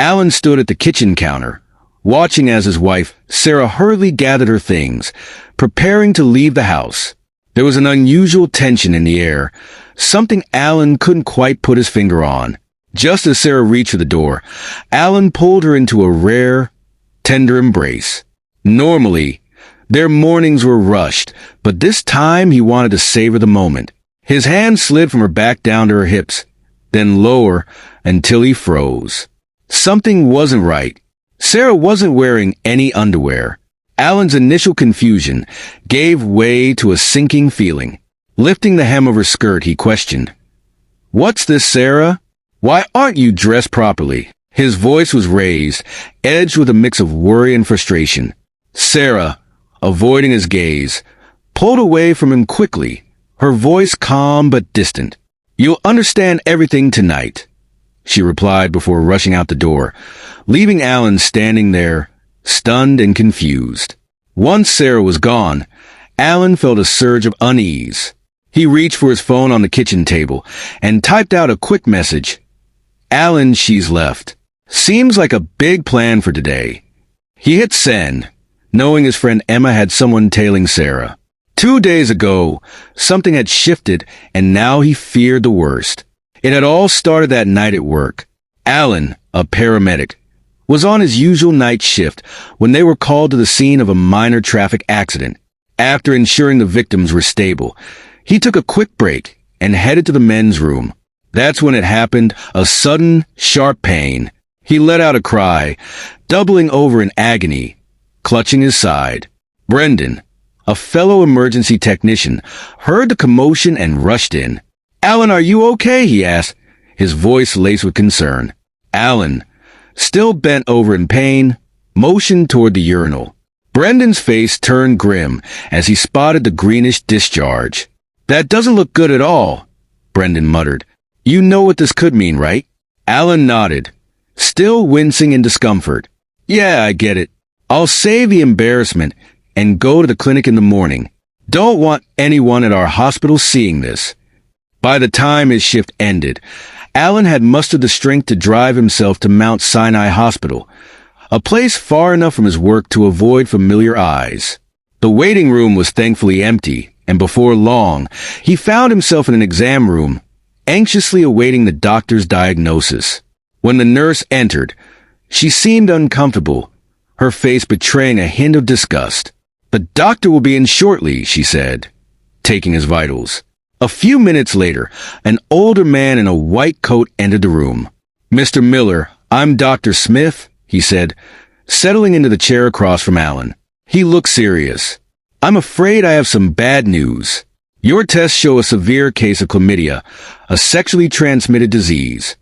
Alan stood at the kitchen counter, watching as his wife, Sarah, hurriedly gathered her things, preparing to leave the house. There was an unusual tension in the air, something Alan couldn't quite put his finger on. Just as Sarah reached for the door, Alan pulled her into a rare, tender embrace. Normally, their mornings were rushed, but this time he wanted to savor the moment. His hand slid from her back down to her hips, then lower until he froze. Something wasn't right. Sarah wasn't wearing any underwear. Alan's initial confusion gave way to a sinking feeling. Lifting the hem of her skirt, he questioned, "What's this, Sarah? Why aren't you dressed properly?" His voice was raised, edged with a mix of worry and frustration. Sarah, avoiding his gaze, pulled away from him quickly, her voice calm but distant. "You'll understand everything tonight," she replied before rushing out the door, leaving Alan standing there, stunned and confused. Once Sarah was gone, Alan felt a surge of unease. He reached for his phone on the kitchen table and typed out a quick message. "Alan, she's left. Seems like a big plan for today." He hit send, knowing his friend Emma had someone tailing Sarah. 2 days ago, something had shifted, and now he feared the worst. It had all started that night at work. Alan, a paramedic, was on his usual night shift when they were called to the scene of a minor traffic accident. After ensuring the victims were stable, he took a quick break and headed to the men's room. That's when it happened, a sudden, sharp pain. He let out a cry, doubling over in agony, clutching his side. Brendan, a fellow emergency technician, heard the commotion and rushed in. "Alan, are you okay?" he asked, his voice laced with concern. Alan, still bent over in pain, motioned toward the urinal. Brendan's face turned grim as he spotted the greenish discharge. "That doesn't look good at all," Brendan muttered. "You know what this could mean, right?" Alan nodded, still wincing in discomfort. "Yeah, I get it. I'll save the embarrassment and go to the clinic in the morning. Don't want anyone at our hospital seeing this." By the time his shift ended, Alan had mustered the strength to drive himself to Mount Sinai Hospital, a place far enough from his work to avoid familiar eyes. The waiting room was thankfully empty, and before long, he found himself in an exam room, anxiously awaiting the doctor's diagnosis. When the nurse entered, she seemed uncomfortable, her face betraying a hint of disgust. "The doctor will be in shortly," she said, taking his vitals. A few minutes later, an older man in a white coat entered the room. "Mr. Miller, I'm Dr. Smith," he said, settling into the chair across from Alan. He looked serious. "I'm afraid I have some bad news. Your tests show a severe case of chlamydia, a sexually transmitted disease."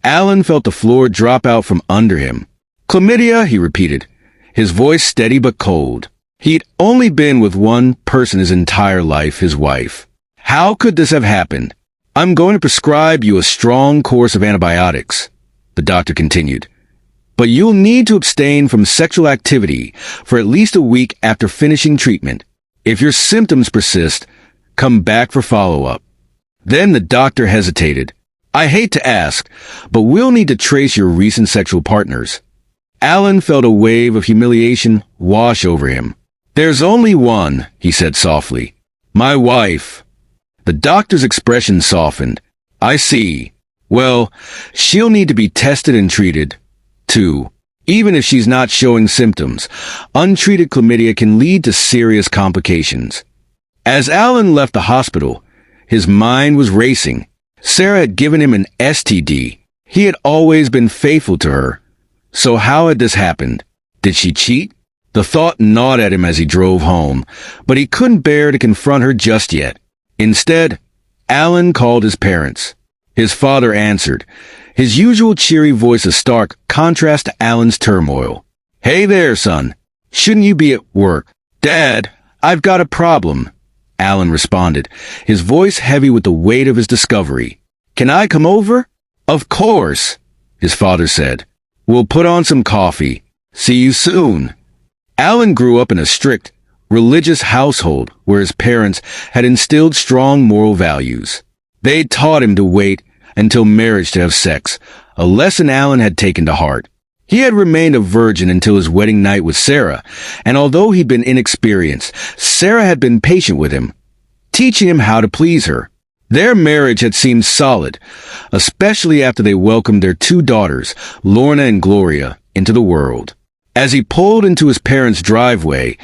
Alan felt the floor drop out from under him. "Chlamydia," he repeated, his voice steady but cold. He'd only been with one person his entire life, his wife. "How could this have happened? I'm going to prescribe you a strong course of antibiotics," the doctor continued. "But you'll need to abstain from sexual activity for at least a week after finishing treatment. If your symptoms persist, come back for follow-up." Then the doctor hesitated. "I hate to ask, but we'll need to trace your recent sexual partners." Alan felt a wave of humiliation wash over him. "There's only one," he said softly. "My wife." The doctor's expression softened. "I see. Well, she'll need to be tested and treated, too. Even if she's not showing symptoms, untreated chlamydia can lead to serious complications." As Alan left the hospital, his mind was racing. Sarah had given him an STD. He had always been faithful to her. So how had this happened? Did she cheat? The thought gnawed at him as he drove home, but he couldn't bear to confront her just yet. Instead, Alan called his parents. His father answered, his usual cheery voice a stark contrast to Alan's turmoil. "Hey there, son. Shouldn't you be at work?" "Dad, I've got a problem," Alan responded, his voice heavy with the weight of his discovery. "Can I come over?" "Of course," his father said. "We'll put on some coffee. See you soon." Alan grew up in a strict, religious household where his parents had instilled strong moral values. They taught him to wait until marriage to have sex, a lesson Alan had taken to heart. He had remained a virgin until his wedding night with Sarah, and although he'd been inexperienced, Sarah had been patient with him, teaching him how to please her. Their marriage had seemed solid, especially after they welcomed their two daughters, Lorna and Gloria, into the world. As he pulled into his parents' driveway,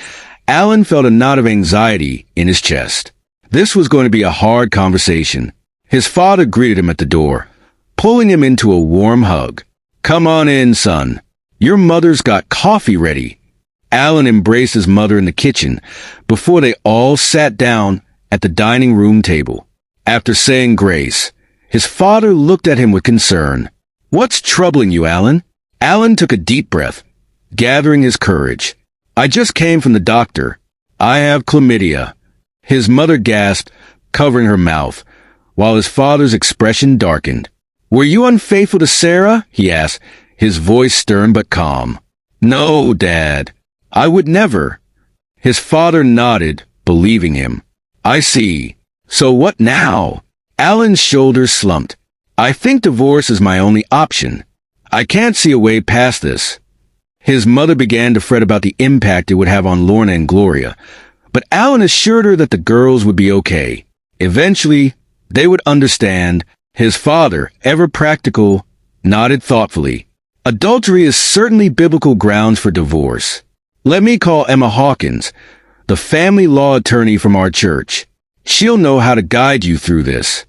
Alan felt a knot of anxiety in his chest. This was going to be a hard conversation. His father greeted him at the door, pulling him into a warm hug. "Come on in, son. Your mother's got coffee ready." Alan embraced his mother in the kitchen before they all sat down at the dining room table. After saying grace, his father looked at him with concern. "What's troubling you, Alan?" Alan took a deep breath, gathering his courage. "I just came from the doctor. I have chlamydia." His mother gasped, covering her mouth, while his father's expression darkened. "Were you unfaithful to Sarah?" he asked, his voice stern but calm. "No, Dad. I would never." His father nodded, believing him. "I see. So what now?" Alan's shoulders slumped. "I think divorce is my only option. I can't see a way past this." His mother began to fret about the impact it would have on Lorna and Gloria, but Alan assured her that the girls would be okay. Eventually, they would understand. His father, ever practical, nodded thoughtfully. "Adultery is certainly biblical grounds for divorce. Let me call Emma Hawkins, the family law attorney from our church. She'll know how to guide you through this."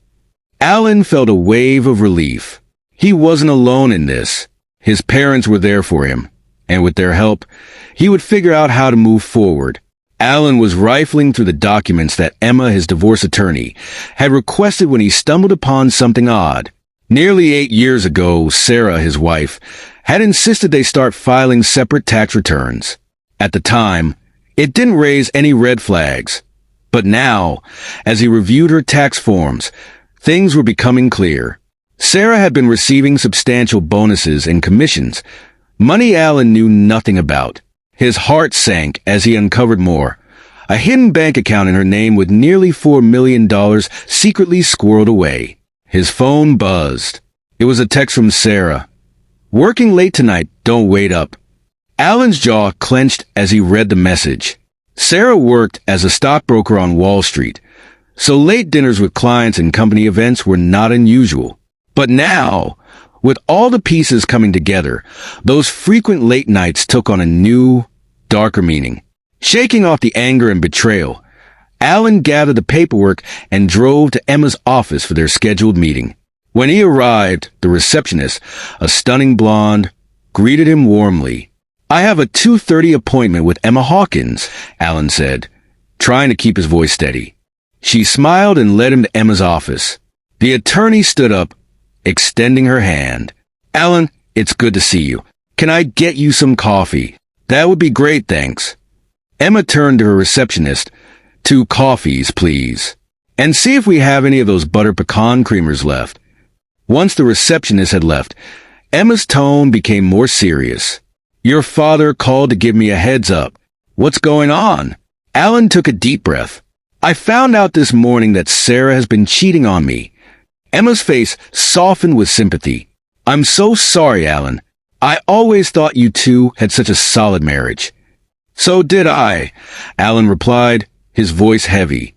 Alan felt a wave of relief. He wasn't alone in this. His parents were there for him, and with their help, he would figure out how to move forward. Alan was rifling through the documents that Emma, his divorce attorney, had requested when he stumbled upon something odd. Nearly 8 years ago, Sarah, his wife, had insisted they start filing separate tax returns. At the time, it didn't raise any red flags. But now, as he reviewed her tax forms, things were becoming clear. Sarah had been receiving substantial bonuses and commissions, money Alan knew nothing about. His heart sank as he uncovered more. A hidden bank account in her name with nearly $4 million secretly squirreled away. His phone buzzed. It was a text from Sarah. "Working late tonight, don't wait up." Alan's jaw clenched as he read the message. Sarah worked as a stockbroker on Wall Street, so late dinners with clients and company events were not unusual. But now, with all the pieces coming together, those frequent late nights took on a new, darker meaning. Shaking off the anger and betrayal, Alan gathered the paperwork and drove to Emma's office for their scheduled meeting. When he arrived, the receptionist, a stunning blonde, greeted him warmly. "I have a 2:30 appointment with Emma Hawkins," Alan said, trying to keep his voice steady. She smiled and led him to Emma's office. The attorney stood up, extending her hand. "Alan, it's good to see you. Can I get you some coffee?" "That would be great, thanks." Emma turned to her receptionist. "2 coffees, please. And see if we have any of those butter pecan creamers left." Once the receptionist had left, Emma's tone became more serious. "Your father called to give me a heads up. What's going on?" Alan took a deep breath. "I found out this morning that Sarah has been cheating on me." Emma's face softened with sympathy. "I'm so sorry, Alan. I always thought you two had such a solid marriage." "So did I," Alan replied, his voice heavy.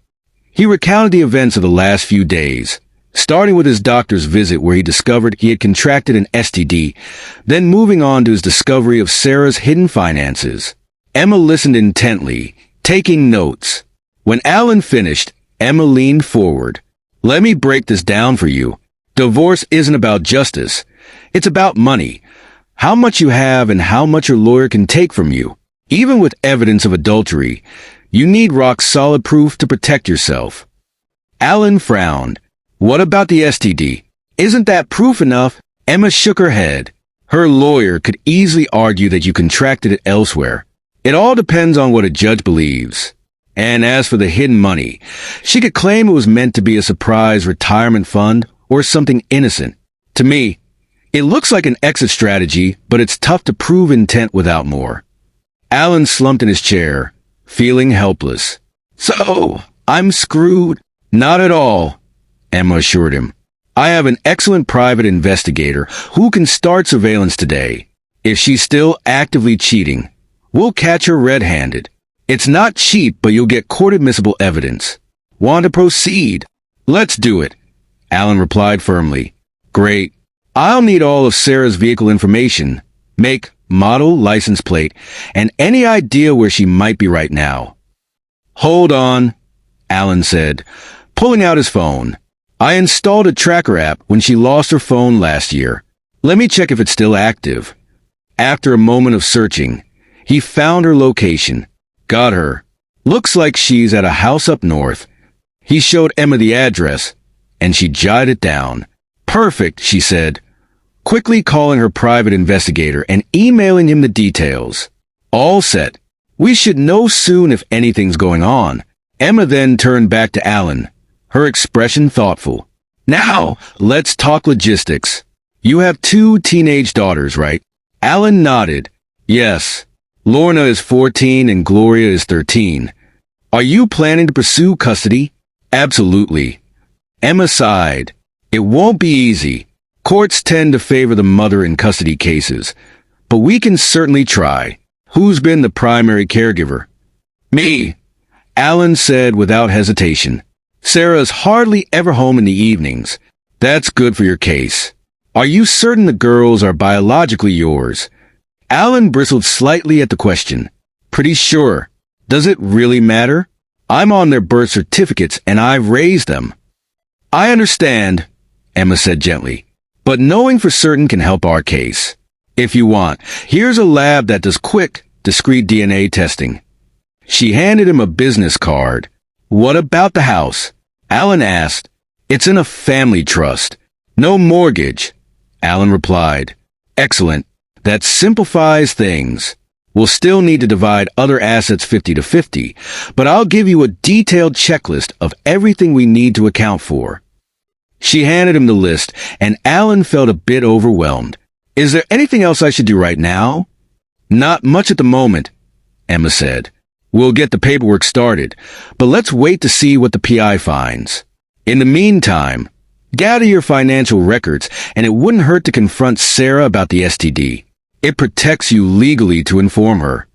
He recounted the events of the last few days, starting with his doctor's visit where he discovered he had contracted an STD, then moving on to his discovery of Sarah's hidden finances. Emma listened intently, taking notes. When Alan finished, Emma leaned forward. "Let me break this down for you. Divorce isn't about justice. It's about money. How much you have and how much your lawyer can take from you. Even with evidence of adultery, you need rock-solid proof to protect yourself." Alan frowned. "What about the STD? Isn't that proof enough?" Emma shook her head. "Her lawyer could easily argue that you contracted it elsewhere. It all depends on what a judge believes. And as for the hidden money, she could claim it was meant to be a surprise retirement fund or something innocent. To me, it looks like an exit strategy, but it's tough to prove intent without more." Alan slumped in his chair, feeling helpless. "So, I'm screwed?" "Not at all," Emma assured him. "I have an excellent private investigator who can start surveillance today. If she's still actively cheating, we'll catch her red-handed. It's not cheap, but you'll get court-admissible evidence. Want to proceed? Let's do it, Alan replied firmly. Great. I'll need all of Sarah's vehicle information, make, model, license plate, and any idea where she might be right now. Hold on, Alan said, pulling out his phone. I installed a tracker app when she lost her phone last year. Let me check if it's still active. After a moment of searching, he found her location. Got her. Looks like she's at a house up north. He showed Emma the address, and she jotted it down. Perfect, she said, quickly calling her private investigator and emailing him the details. All set. We should know soon if anything's going on. Emma then turned back to Alan, her expression thoughtful. Now, let's talk logistics. You have 2 teenage daughters, right? Alan nodded. Yes. Lorna is 14 and Gloria is 13. Are you planning to pursue custody? Absolutely. Emma sighed. It won't be easy. Courts tend to favor the mother in custody cases, but we can certainly try. Who's been the primary caregiver? Me, Alan said without hesitation. Sarah's hardly ever home in the evenings. That's good for your case. Are you certain the girls are biologically yours? Alan bristled slightly at the question. Pretty sure. Does it really matter? I'm on their birth certificates and I've raised them. I understand, Emma said gently, but knowing for certain can help our case. If you want, here's a lab that does quick, discreet DNA testing. She handed him a business card. What about the house? Alan asked. It's in a family trust. No mortgage, Alan replied. Excellent. That simplifies things. We'll still need to divide other assets 50-50, but I'll give you a detailed checklist of everything we need to account for. She handed him the list, and Alan felt a bit overwhelmed. Is there anything else I should do right now? Not much at the moment, Emma said. We'll get the paperwork started, but let's wait to see what the PI finds. In the meantime, gather your financial records, and it wouldn't hurt to confront Sarah about the STD. It protects you legally to inform her.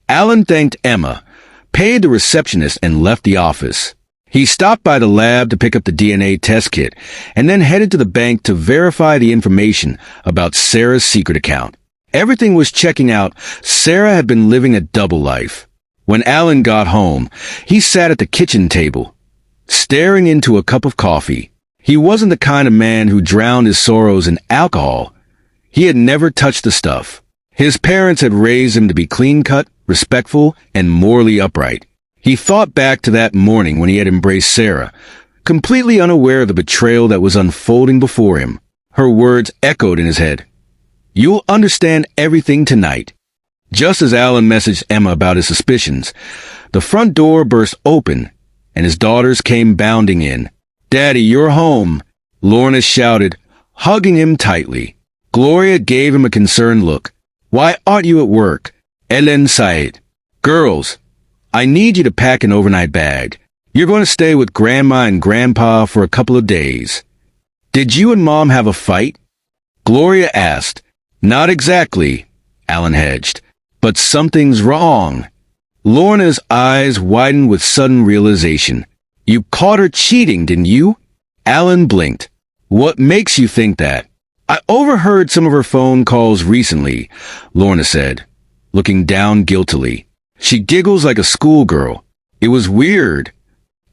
Alan thanked Emma, paid the receptionist, and left the office. He stopped by the lab to pick up the DNA test kit, and then headed to the bank to verify the information about Sarah's secret account. Everything was checking out. Sarah had been living a double life. When Alan got home, he sat at the kitchen table, staring into a cup of coffee. He wasn't the kind of man who drowned his sorrows in alcohol. He had never touched the stuff. His parents had raised him to be clean-cut, respectful, and morally upright. He thought back to that morning when he had embraced Sarah, completely unaware of the betrayal that was unfolding before him. Her words echoed in his head. You'll understand everything tonight. Just as Alan messaged Emma about his suspicions, the front door burst open, and his daughters came bounding in. Daddy, you're home, Lorna shouted, hugging him tightly. Gloria gave him a concerned look. Why aren't you at work? Ellen sighed. Girls, I need you to pack an overnight bag. You're going to stay with Grandma and Grandpa for a couple of days. Did you and Mom have a fight? Gloria asked. Not exactly, Alan hedged. But something's wrong. Lorna's eyes widened with sudden realization. You caught her cheating, didn't you? Alan blinked. What makes you think that? I overheard some of her phone calls recently, Lorna said, looking down guiltily. She giggles like a schoolgirl. It was weird.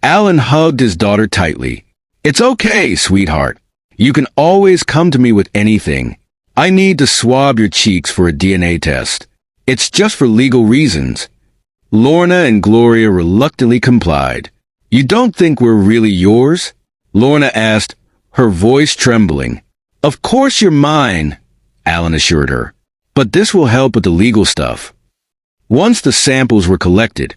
Alan hugged his daughter tightly. It's okay, sweetheart. You can always come to me with anything. I need to swab your cheeks for a DNA test. It's just for legal reasons. Lorna and Gloria reluctantly complied. You don't think we're really yours? Lorna asked, her voice trembling. Of course you're mine, Alan assured her. But this will help with the legal stuff. Once the samples were collected,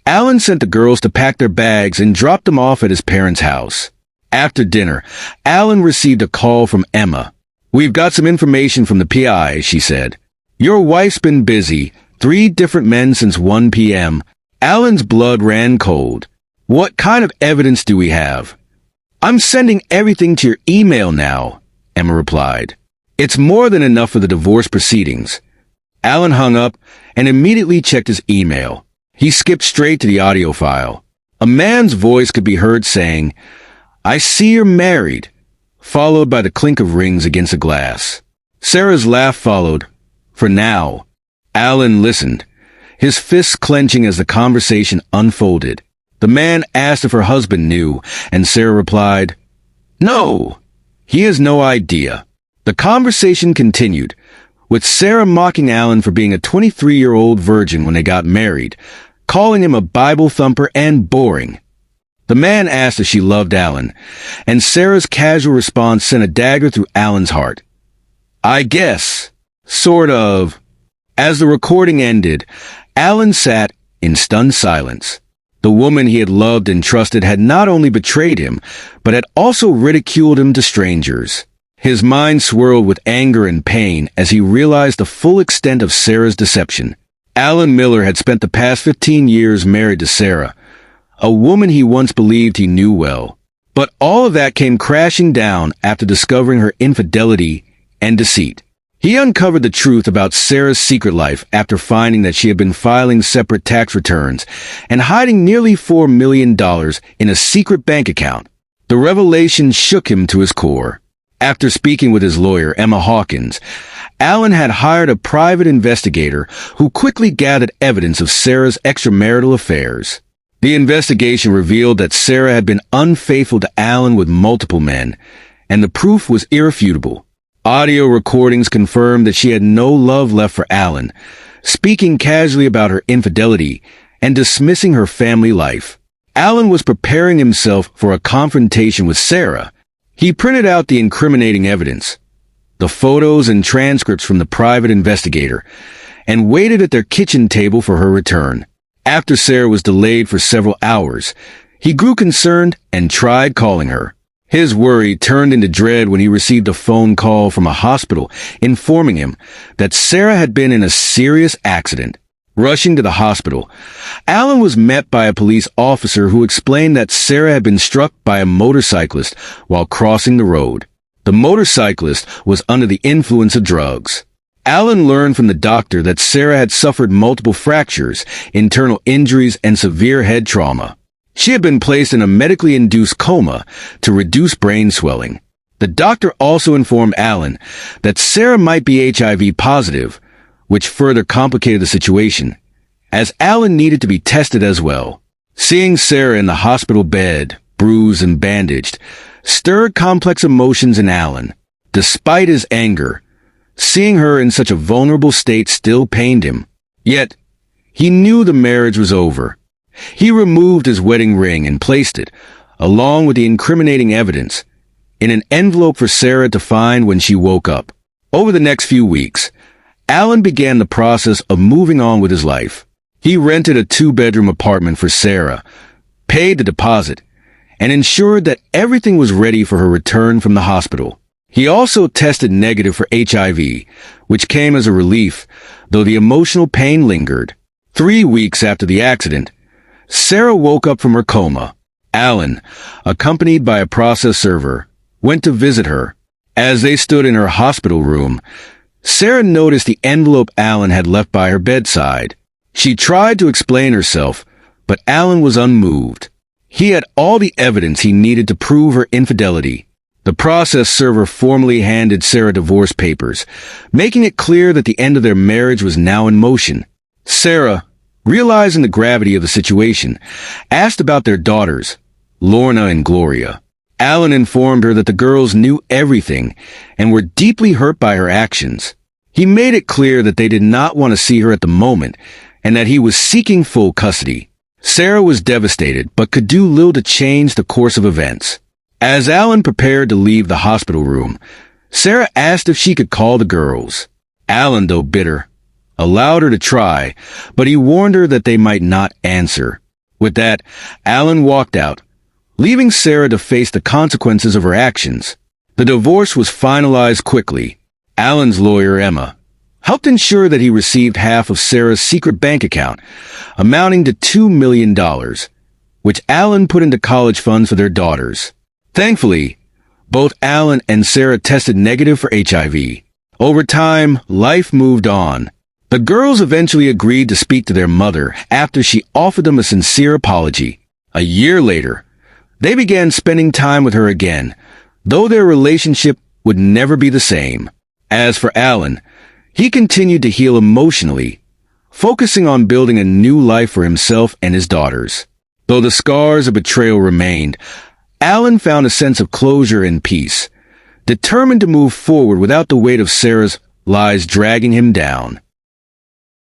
Alan sent the girls to pack their bags and dropped them off at his parents' house. After dinner, Alan received a call from Emma. We've got some information from the PI, she said. Your wife's been busy. 3 different men since 1 p.m. Alan's blood ran cold. What kind of evidence do we have? I'm sending everything to your email now, Emma replied. It's more than enough for the divorce proceedings. Alan hung up and immediately checked his email. He skipped straight to the audio file. A man's voice could be heard saying, "I see you're married," followed by the clink of rings against a glass. Sarah's laugh followed. For now. Alan listened, his fists clenching as the conversation unfolded. The man asked if her husband knew, and Sarah replied, "No, he has no idea." The conversation continued, with Sarah mocking Alan for being a 23-year-old virgin when they got married, calling him a Bible thumper and boring. The man asked if she loved Alan, and Sarah's casual response sent a dagger through Alan's heart. "I guess. Sort of." As the recording ended, Alan sat in stunned silence. The woman he had loved and trusted had not only betrayed him, but had also ridiculed him to strangers. His mind swirled with anger and pain as he realized the full extent of Sarah's deception. Alan Miller had spent the past 15 years married to Sarah, a woman he once believed he knew well. But all of that came crashing down after discovering her infidelity and deceit. He uncovered the truth about Sarah's secret life after finding that she had been filing separate tax returns and hiding nearly $4 million in a secret bank account. The revelation shook him to his core. After speaking with his lawyer, Emma Hawkins, Alan had hired a private investigator who quickly gathered evidence of Sarah's extramarital affairs. The investigation revealed that Sarah had been unfaithful to Alan with multiple men, and the proof was irrefutable. Audio recordings confirmed that she had no love left for Alan, speaking casually about her infidelity and dismissing her family life. Alan was preparing himself for a confrontation with Sarah. He printed out the incriminating evidence, the photos and transcripts from the private investigator, and waited at their kitchen table for her return. After Sarah was delayed for several hours, he grew concerned and tried calling her. His worry turned into dread when he received a phone call from a hospital informing him that Sarah had been in a serious accident. Rushing to the hospital, Alan was met by a police officer who explained that Sarah had been struck by a motorcyclist while crossing the road. The motorcyclist was under the influence of drugs. Alan learned from the doctor that Sarah had suffered multiple fractures, internal injuries, and severe head trauma. She had been placed in a medically induced coma to reduce brain swelling. The doctor also informed Alan that Sarah might be HIV positive, which further complicated the situation, as Alan needed to be tested as well. Seeing Sarah in the hospital bed, bruised and bandaged, stirred complex emotions in Alan. Despite his anger, seeing her in such a vulnerable state still pained him. Yet, he knew the marriage was over. He removed his wedding ring and placed it, along with the incriminating evidence, in an envelope for Sarah to find when she woke up. Over the next few weeks, Alan began the process of moving on with his life. He rented a 2-bedroom apartment for Sarah, paid the deposit, and ensured that everything was ready for her return from the hospital. He also tested negative for HIV, which came as a relief, though the emotional pain lingered. 3 weeks after the accident, Sarah woke up from her coma. Alan, accompanied by a process server, went to visit her. As they stood in her hospital room, Sarah noticed the envelope Alan had left by her bedside. She tried to explain herself, but Alan was unmoved. He had all the evidence he needed to prove her infidelity. The process server formally handed Sarah divorce papers, making it clear that the end of their marriage was now in motion. Sarah, realizing the gravity of the situation, asked about their daughters, Lorna and Gloria. Alan informed her that the girls knew everything and were deeply hurt by her actions. He made it clear that they did not want to see her at the moment and that he was seeking full custody. Sarah was devastated but could do little to change the course of events. As Alan prepared to leave the hospital room, Sarah asked if she could call the girls. Alan, though bitter, allowed her to try, but he warned her that they might not answer. With that, Alan walked out, leaving Sarah to face the consequences of her actions. The divorce was finalized quickly. Alan's lawyer, Emma, helped ensure that he received half of Sarah's secret bank account, amounting to $2 million, which Alan put into college funds for their daughters. Thankfully, both Alan and Sarah tested negative for HIV. Over time, life moved on. The girls eventually agreed to speak to their mother after she offered them a sincere apology. A year later, they began spending time with her again, though their relationship would never be the same. As for Alan, he continued to heal emotionally, focusing on building a new life for himself and his daughters. Though the scars of betrayal remained, Alan found a sense of closure and peace, determined to move forward without the weight of Sarah's lies dragging him down.